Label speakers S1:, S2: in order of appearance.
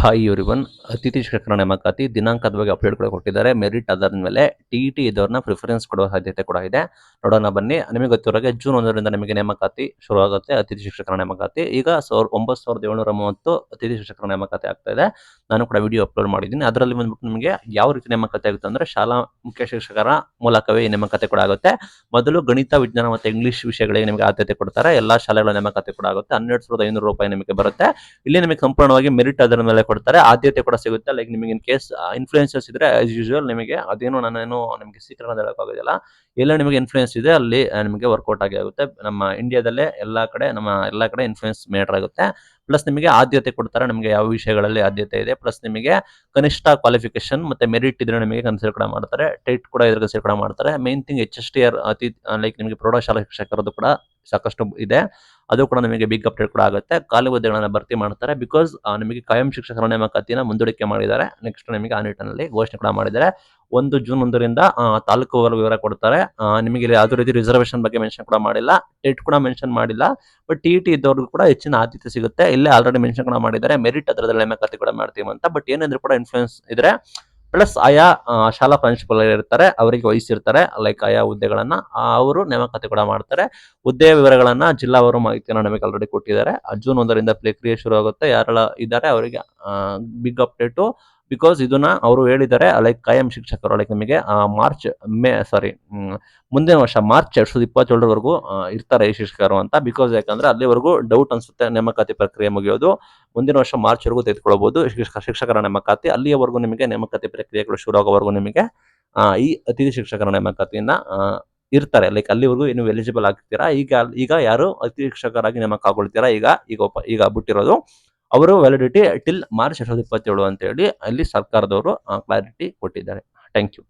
S1: Hi everyone. ಅತಿಥಿ ಶಿಕ್ಷಕರ ನೇಮಕಾತಿ ದಿನಾಂಕದ ಬಗ್ಗೆ ಅಪ್ಡೇಟ್ ಕೂಡ ಕೊಟ್ಟಿದ್ದಾರೆ. ಮೆರಿಟ್ ಆಧಾರದ ಮೇಲೆ ಟಿ ಇದ್ದವ್ರನ್ನ ಪ್ರಿಫರೆನ್ಸ್ ಕೊಡುವ ಸಾಧ್ಯತೆ ಕೂಡ ಇದೆ. ನೋಡೋಣ ಬನ್ನಿ. ನಿಮಗೆ ಗೊತ್ತಿರೋಗೆ ಜೂನ್ 1ರಿಂದ ನಿಮಗೆ ನೇಮಕಾತಿ ಶುರುವಾಗುತ್ತೆ. ಅತಿಥಿ ಶಿಕ್ಷಕರ ನೇಮಕಾತಿ ಈಗ 9,730 ಅತಿಥಿ ಶಿಕ್ಷಕರ ನೇಮಕಾತಿ ಆಗ್ತಾ ಇದೆ. ನಾನು ಕೂಡ ವಿಡಿಯೋ ಅಪ್ಲೋಡ್ ಮಾಡಿದ್ದೀನಿ. ಅದರಲ್ಲಿ ಬಂದ್ಬಿಟ್ಟು ನಿಮಗೆ ಯಾವ ರೀತಿ ನೇಮಕಾತಿ ಆಗುತ್ತೆ ಅಂದ್ರೆ ಶಾಲಾ ಮುಖ್ಯ ಶಿಕ್ಷಕರ ಮೂಲಕವೇ ಈ ನೇಮಕಾತಿ ಕೂಡ ಆಗುತ್ತೆ. ಮೊದಲು ಗಣಿತ, ವಿಜ್ಞಾನ ಮತ್ತು ಇಂಗ್ಲಿಷ್ ವಿಷಯಗಳಿಗೆ ನಿಮಗೆ ಆದ್ಯತೆ ಕೊಡ್ತಾರೆ. ಎಲ್ಲಾ ಶಾಲೆಗಳ ನೇಮಕಾತಿ ಕೂಡ ಆಗುತ್ತೆ. 12,500 ರೂಪಾಯಿ ನಿಮಗೆ ಬರುತ್ತೆ. ಇಲ್ಲಿ ನಿಮಗೆ ಸಂಪೂರ್ಣವಾಗಿ ಮೆರಿಟ್ ಅದರ ಮೇಲೆ ಕೊಡ್ತಾರೆ. ಆದ್ಯತೆ ಕೂಡ ಸಿಗುತ್ತೆ. ಲೈಕ್ ನಿಮಗೆ ಇನ್ ಕೇಸ್ ಇನ್ಫ್ಲೂಯೆನ್ಸಸ್ ಇದ್ರೆ ಆಸ್ ಯೂಶುವಲ್ ನಿಮಗೆ ಅದೇನು ನಾನೇನು ನಿಮಗೆ ಸೀಕ್ರೆಟ್ ಅಂತ ಹೇಳೋಕ್ಕಾಗೋದಿಲ್ಲ. ಎಲ್ಲ ನಿಮಗೆ ಇನ್ಫ್ಲೂಯೆನ್ಸ್ ಇದೆ ಅಲ್ಲಿ ನಿಮಗೆ ವರ್ಕೌಟ್ ಆಗಿ ಆಗುತ್ತೆ. ನಮ್ಮ ಇಂಡಿಯಾದಲ್ಲೇ ಎಲ್ಲಾ ಕಡೆ ಇನ್ಫ್ಲೂಯೆನ್ಸ್ ಮೇಟರ್ ಆಗುತ್ತೆ. ಪ್ಲಸ್ ನಿಮಗೆ ಆದ್ಯತೆ ಕೊಡ್ತಾರೆ. ನಿಮಗೆ ಯಾವ ವಿಷಯಗಳಲ್ಲಿ ಆದ್ಯತೆ ಇದೆ, ಪ್ಲಸ್ ನಿಮಗೆ ಕನಿಷ್ಠ ಕ್ವಾಲಿಫಿಕೇಶನ್ ಮತ್ತೆ ಮೆರಿಟ್ ಇದ್ರೆ ನಿಮಗೆ ಕನ್ಸಿಡರ್ ಕೂಡ ಮಾಡ್ತಾರೆ. ಟೆಟ್ ಕೂಡ ಇದ್ರ ಕನ್ಸಿಡರ್ ಕೂಡ ಮಾಡ್ತಾರೆ. ಮೇನ್ ಥಿಂಗ್ HSTR ಲೈಕ್ ನಿಮಗೆ ಪ್ರೌಢಶಾಲಾ ಶಿಕ್ಷಕರದ್ದು ಕೂಡ ಸಾಕಷ್ಟು ಇದೆ. ಅದು ಕೂಡ ನಿಮಗೆ ಬಿಗ್ ಅಪ್ಡೇಟ್ ಕೂಡ ಆಗುತ್ತೆ. ಖಾಲಿ ಹುದ್ದೆಗಳನ್ನ ಭರ್ತಿ ಮಾಡ್ತಾರೆ. ಬಿಕಾಸ್ ನಿಮಗೆ ಕಾಯಂ ಶಿಕ್ಷಕರ ನೇಮಕಾತಿನ ಮುಂದೂಡಿಕೆ ಮಾಡಿದ್ದಾರೆ. ನೆಕ್ಸ್ಟ್ ನಿಮಗೆ ಆ ನಿಟ್ಟಿನಲ್ಲಿ ಘೋಷಣೆ ಕೂಡ ಮಾಡಿದ್ದಾರೆ. ಜೂನ್ 1ರಿಂದ ತಾಲೂಕುವರೆಗೂ ವಿವರ ಕೊಡ್ತಾರೆ. ನಿಮಗೆ ಇಲ್ಲಿ ಯಾವುದೇ ರೀತಿ ರಿಸರ್ವೇಶನ್ ಬಗ್ಗೆ ಮೆನ್ಷನ್ ಕೂಡ ಮಾಡಿಲ್ಲ. ಟೆಟ್ ಕೂಡ ಮೆನ್ಷನ್ ಮಾಡಿಲ್ಲ. ಬಟ್ ಟಿ ಇದ್ದವ್ರಿಗೂ ಕೂಡ ಹೆಚ್ಚಿನ ಆದ್ಯತೆ ಸಿಗುತ್ತೆ. ಇಲ್ಲೇ ಆಲ್ರೆಡಿ ಮೆನ್ಷನ್ ಕೂಡ ಮಾಡಿದ್ದಾರೆ. ಮೆರಿಟ್ ಅದರದಲ್ಲಿ ನೇಮಕಾತಿ ಕೂಡ ಮಾಡ್ತೀವಿ ಅಂತ. ಬಟ್ ಏನಾದ್ರು ಕೂಡ ಇನ್ಫ್ಲೂಯೆನ್ಸ್ ಇದ್ರೆ ಪ್ಲಸ್ ಆಯಾ ಶಾಲಾ ಪ್ರಾಂಶುಪಾಲರು ಇರ್ತಾರೆ, ಅವರಿಗೆ ವಹಿಸಿರ್ತಾರೆ ಲೈಕ್ ಆಯಾ ಹುದ್ದೆಗಳನ್ನ ಅವರು ನೇಮಕಾತಿ ಕೂಡ ಮಾಡ್ತಾರೆ. ಹುದ್ದೆಯ ವಿವರಗಳನ್ನ ಜಿಲ್ಲಾವಾರು ಮಾಹಿತಿಯನ್ನು ನಮಗೆ ಆಲ್ರೆಡಿ ಕೊಟ್ಟಿದ್ದಾರೆ. ಜೂನ್ 1ರಿಂದ ಪ್ರಕ್ರಿಯೆ ಶುರು ಆಗುತ್ತೆ. ಯಾರೆಲ್ಲ ಇದ್ದಾರೆ ಅವರಿಗೆ ಬಿಗ್ ಅಪ್ಡೇಟು. ಬಿಕಾಸ್ ಇದನ್ನ ಅವರು ಹೇಳಿದ್ದಾರೆ ಲೈಕ್ ಕಾಯಂ ಶಿಕ್ಷಕರು ಲೈಕ್ ನಿಮಗೆ ಮುಂದಿನ ವರ್ಷ ಮಾರ್ಚ್ 2027 ಇರ್ತಾರೆ ಈ ಶಿಕ್ಷಕರು ಅಂತ. ಬಿಕಾಸ್ ಯಾಕಂದ್ರೆ ಅಲ್ಲಿವರೆಗೂ ಡೌಟ್ ಅನ್ಸುತ್ತೆ ನೇಮಕಾತಿ ಪ್ರಕ್ರಿಯೆ ಮುಗಿಯೋದು. ಮುಂದಿನ ವರ್ಷ ಮಾರ್ಚ್ ವರೆಗೂ ತೆಗೆದುಕೊಳ್ಬಹುದು ಶಿಕ್ಷಕರ ನೇಮಕಾತಿ. ಅಲ್ಲಿಯವರೆಗೂ ನಿಮಗೆ ನೇಮಕಾತಿ ಪ್ರಕ್ರಿಯೆಗಳು ಶುರು ಆಗೋವರೆಗೂ ನಿಮಗೆ ಈ ಅತಿಥಿ ಶಿಕ್ಷಕರ ನೇಮಕಾತಿಯನ್ನ ಇರ್ತಾರೆ. ಲೈಕ್ ಅಲ್ಲಿವರೆಗೂ ನೀವು ಎಲಿಜಿಬಲ್ ಆಗ್ತೀರಾ. ಈಗ ಯಾರು ಅತಿಥಿ ಶಿಕ್ಷಕರಾಗಿ ನೇಮಕ ಆಗೊಳ್ತೀರಾ ಈಗ ಬಿಟ್ಟಿರೋದು ಅವರು ವ್ಯಾಲಿಡಿಟಿ ಟಿಲ್ ಮಾರ್ಚ್ 2027 ಅಂತ ಹೇಳಿ ಅಲ್ಲಿ ಸರ್ಕಾರದವರು ಕ್ಲಾರಿಟಿ ಕೊಟ್ಟಿದ್ದಾರೆ. Thank you.